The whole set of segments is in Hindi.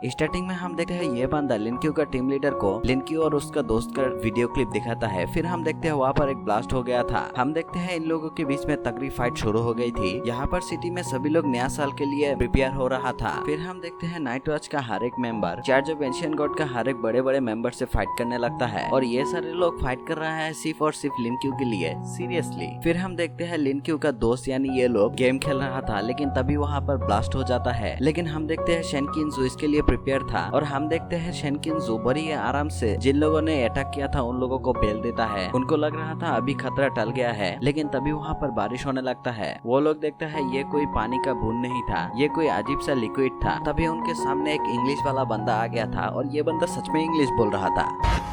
स्टार्टिंग में हम देखते हैं ये बंदा लिनक्यू का टीम लीडर को लिनक्यू और उसका दोस्त का वीडियो क्लिप दिखाता है। फिर हम देखते हैं वहाँ पर एक ब्लास्ट हो गया था। हम देखते हैं इन लोगों के बीच में तगड़ी फाइट शुरू हो गई थी। यहाँ पर सिटी में सभी लोग नया साल के लिए प्रिपेयर हो रहा था। फिर हम देखते हैं नाइट वॉच का हर एक member charge of ancient God का हर एक बड़े बड़े मेंबर से फाइट करने लगता है और ये सारे लोग फाइट कर रहा है सिर्फ और सिर्फ लिनक्यू के लिए, सीरियसली। फिर हम देखते हैं लिनक्यू का दोस्त यानी ये लोग गेम खेल रहा था, लेकिन तभी वहाँ पर ब्लास्ट हो जाता है। लेकिन हम देखते हैं शेनकिन इसके लिए प्रिपेयर था और हम देखते हैं शेनकिन बड़ी आराम से जिन लोगों ने अटैक किया था उन लोगों को बेल देता है। उनको लग रहा था अभी खतरा टल गया है, लेकिन तभी वहाँ पर बारिश होने लगता है। वो लोग देखते हैं ये कोई पानी का बूंद नहीं था, ये कोई अजीब सा लिक्विड था। तभी उनके सामने एक इंग्लिश वाला बंदा आ गया था और ये बंदा सच में इंग्लिश बोल रहा था।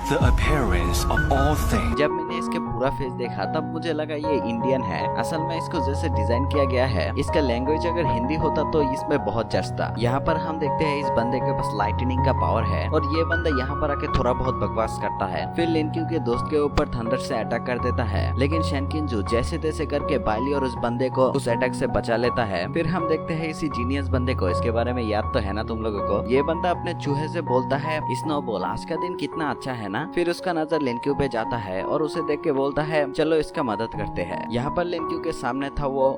The appearance of all things. जब मैंने इसके पूरा फेस देखा तब मुझे लगा ये इंडियन है। असल में इसको जैसे डिजाइन किया गया है, इसका लैंग्वेज अगर हिंदी होता तो इसमें बहुत जचता। यहाँ पर हम देखते हैं इस बंदे के पास लाइटनिंग का पावर है और ये बंदा यहाँ पर आके थोड़ा बहुत बकवास करता है। फिर लिनक्यू के दोस्त के ऊपर थंडर से अटैक कर देता है, लेकिन शेनकिनजू जैसे तैसे करके बाइली और उस बंदे को उस अटैक से बचा लेता है। फिर हम देखते हैं इसी जीनियस बंदे को, इसके बारे में याद तो है ना तुम लोगों को। ये बंदा अपने चूहे से बोलता है स्नोबॉल आज का दिन कितना अच्छा है ना। फिर उसका नजर लिनक्यू पे जाता है और उसे देख के बोलता है चलो इसका मदद करते हैं। यहाँ पर लिनक्यू के सामने था वो।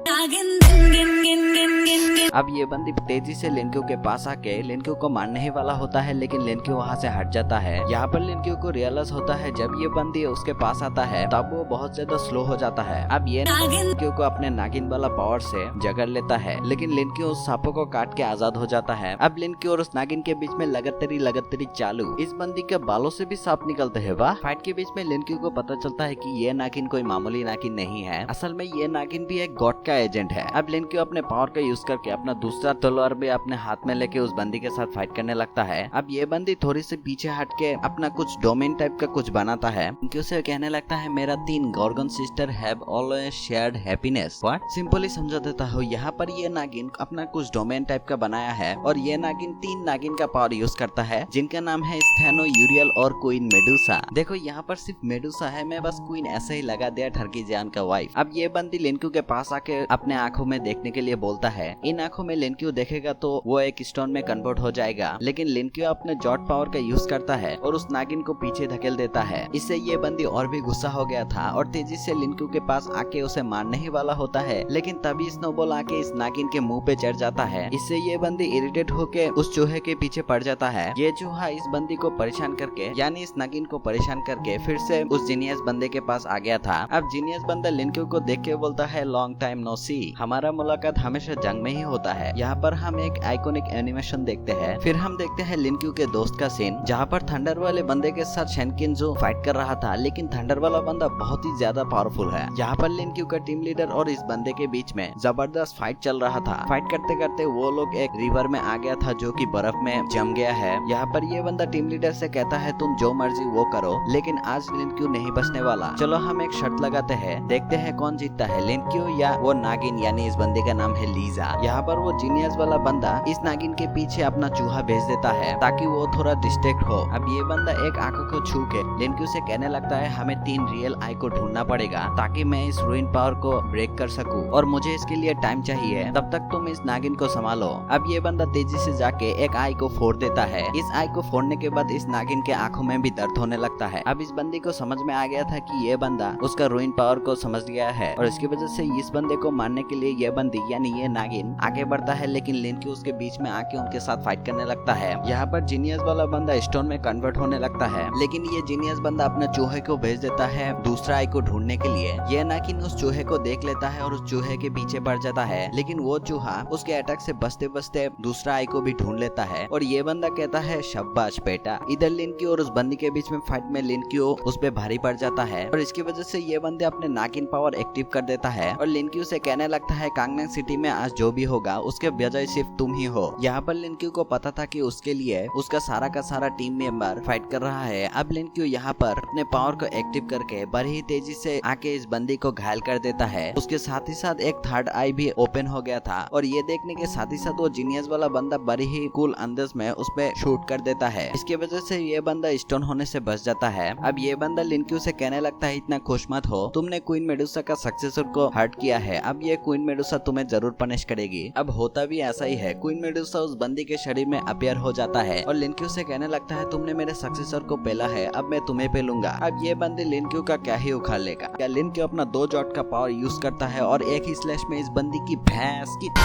अब ये बंदी तेजी से लिनक्यू के पास आके लिनक्यू को मारने ही वाला होता है, लेकिन लिनक्यू वहाँ से हट जाता है। यहाँ पर लिनक्यू को रियलाइज होता है जब ये बंदी उसके पास आता है तब वो बहुत ज्यादा स्लो हो जाता है। अब ये लिनक्यू को अपने नागिन वाला पावर से जकड़ लेता है, लेकिन लिनक्यू उस सांपों को काट के आजाद हो जाता है। अब लिनक्यू और उस नागिन के बीच में लगातारी चालू। इस बंदी के बालों से भी सांप निकलते हैं। वाह। फाइट के बीच में लिनक्यू को पता चलता है कि ये नागिन कोई मामूली नागिन नहीं है, असल में ये नागिन भी एक गॉड का एजेंट है। अब लिनक्यू अपने पावर का यूज करके अपना दूसरा तलवार भी अपने हाथ में लेके उस बंदी के साथ फाइट करने लगता है। अब ये बंदी थोड़ी सी पीछे हट के अपना कुछ डोमेन टाइप का कुछ बनाता है। लिनक्यू से कहने लगता है मेरा 3 Gorgon sister have always shared happiness. What? Simply समझा देता हूँ। यहाँ पर ये नागिन अपना कुछ डोमेन टाइप का बनाया है और ये नागिन 3 नागिन का पावर यूज करता है, जिनका नाम है स्थैनो, यूरियल और क्वीन मेडुसा। देखो यहाँ पर सिर्फ मेडुसा है, मैं बस क्वीन ऐसे ही लगा दिया, ठरकी जान का वाइफ। अब ये बंदी लिनक्यू के पास आके अपने आंखों में देखने के लिए बोलता है। इन आंखों में लिनक्यू देखेगा तो वो एक स्टोन में कन्वर्ट हो जाएगा, लेकिन लिनक्यू अपने जॉट पावर का यूज करता है और उस नागिन को पीछे धकेल देता है। इससे ये बंदी और भी गुस्सा हो गया था और तेजी से लिनक्यू के पास आके उसे मारने ही वाला होता है, लेकिन तभी स्नोबॉल आके इस नागिन के मुंह पे चढ़ जाता है। इससे ये बंदी इरिटेट होके उस चूहे के पीछे पड़ जाता है। ये चूहा इस बंदी को परेशान करके यानी इस नागिन को परेशान करके फिर से उस जीनियस बंदे के पास आ गया था। अब जीनियस बंदा लिनक्यू को देख के बोलता है लॉन्ग टाइम नो सी, हमारा मुलाकात हमेशा जंग में ही होता है। यहाँ पर हम एक आइकॉनिक एनिमेशन देखते हैं। फिर हम देखते हैं लिनक्यू के दोस्त का सीन, जहाँ पर थंडर वाले बंदे के साथ शेनकिनजू फाइट कर रहा था, लेकिन थंडर वाला बंदा बहुत ही ज्यादा पावरफुल है। यहाँ पर लिनक्यू का टीम लीडर और इस बंदे के बीच में जबरदस्त फाइट चल रहा था। फाइट करते करते वो लोग एक रिवर में आ गया था जो कि बर्फ में जम गया है। यहाँ पर ये बंदा टीम लीडर से कहता है तुम जो मर्जी वो करो, लेकिन आज लिनक्यू नहीं बचने वाला। चलो हम एक शर्त लगाते हैं, देखते हैं कौन जीतता है, लिनक्यू या वो नागिन यानी इस बंदे का नाम है लीजा। यहाँ पर वो जीनियस वाला बंदा इस नागिन के पीछे अपना चूहा भेज देता है ताकि वो थोड़ा डिस्ट्रैक्ट हो। अब ये बंदा एक आंखों को छू के लिनक्यू से कहने लगता है हमें 3 रियल आई को ढूंढना पड़ेगा ताकि मैं इस रूइन पावर को ब्रेक कर सकूं और मुझे इसके लिए टाइम चाहिए, तब तक तुम इस नागिन को संभालो। अब ये बंदा तेजी से जाके एक आई को फोड़ देता है। इस आई को फोड़ने के बाद इस नागिन के आंखों में भी दर्द होने लगता है। अब इस बंदी को समझ में आ गया था कि ये बंदा उसका रूइन पावर को समझ गया है और इसकी वजह से इस बंदे को मारने के लिए ये बंदी यानी ये नागिन आगे बढ़ता है, लेकिन लिनक्यू उसके बीच में आके उनके साथ फाइट करने लगता है। यहाँ पर जीनियस वाला बंदा स्टोन में कन्वर्ट होने लगता है, लेकिन ये जीनियस बंदा अपने चूहे को भेज देता है दूसरा आई को ढूंढने के लिए। ये नागिन उस चूहे को देख लेता है और उस चूहे के पीछे पड़ जाता है, लेकिन वो चूहा उसके अटैक से बचते बचते दूसरा आई को भी ढूंढ लेता है और ये बंदा कहता है शाबाश बेटा। इधर लिनक्यू और उस बंदी के बीच में फाइट में लिनक्यू उस पे भारी पड़ जाता है और इसकी वजह से ये बंदे अपने नागिन पावर एक्टिव कर देता है और लिनक्यू से कहने लगता है कांगनांग सिटी में आज जो भी होगा उसके बजाय सिर्फ तुम ही हो। यहाँ पर लिनक्यू को पता था कि उसके लिए उसका सारा का सारा टीम मेंबर फाइट कर रहा है। अब लिनक्यू यहाँ पर अपने पावर को एक्टिव करके बड़ी ही तेजी से आके इस बंदी को घायल कर देता है। उसके साथ ही साथ एक थर्ड आई भी ओपन हो गया था और ये देखने के साथ ही साथ वो जीनियस वाला बंदा बड़ी ही कूल अंदाज में उस पे शूट कर देता है। इसकी वजह से ये बंदा स्टोन होने से बच जाता है। अब ये बंदा लिनक्यू से कहने लगता है इतना खुश मत हो, तुमने क्वीन मेडुसा का सक्सेसर को हर्ट किया है, अब ये क्वीन मेडुसा तुम्हें जरूर पनिश करेगी। अब होता भी ऐसा ही है, क्वीन मेडुसा उस बंदी के शरीर में अपीयर हो जाता है और लिनक्यू से कहने लगता है तुमने मेरे सक्सेसर को पेला है, अब मैं तुम्हें पेलूंगा। अब ये बंदी लिनक्यू का क्या ही उखाड़ लेगा। क्या लिनक्यू अपना 2 जॉट का पावर यूज करता है और एक ही स्लैश में इस बंदी की भैंस की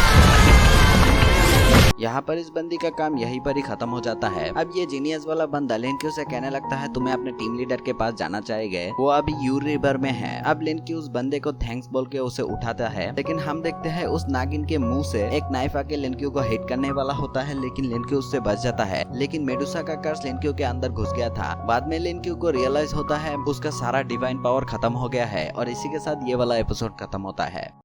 यहाँ पर इस बंदी का काम यहीं पर ही खत्म हो जाता है। अब ये जीनियस वाला बंदा लिनक्यू से कहने लगता है तुम्हें अपने टीम लीडर के पास जाना चाहिए, वो अभी यू रिवर में है। अब लिनक्यू उस बंदे को थैंक्स बोल के उसे उठाता है, लेकिन हम देखते हैं उस नागिन के मुंह से एक नाइफ आके लिनक्यू को हिट करने वाला होता है, लेकिन लिनक्यू उससे बच जाता है। लेकिन मेडुसा का कर्स लिनक्यू के अंदर घुस गया था। बाद में लिनक्यू को रियलाइज होता है उसका सारा डिवाइन पावर खत्म हो गया है और इसी के साथ ये वाला एपिसोड खत्म होता है।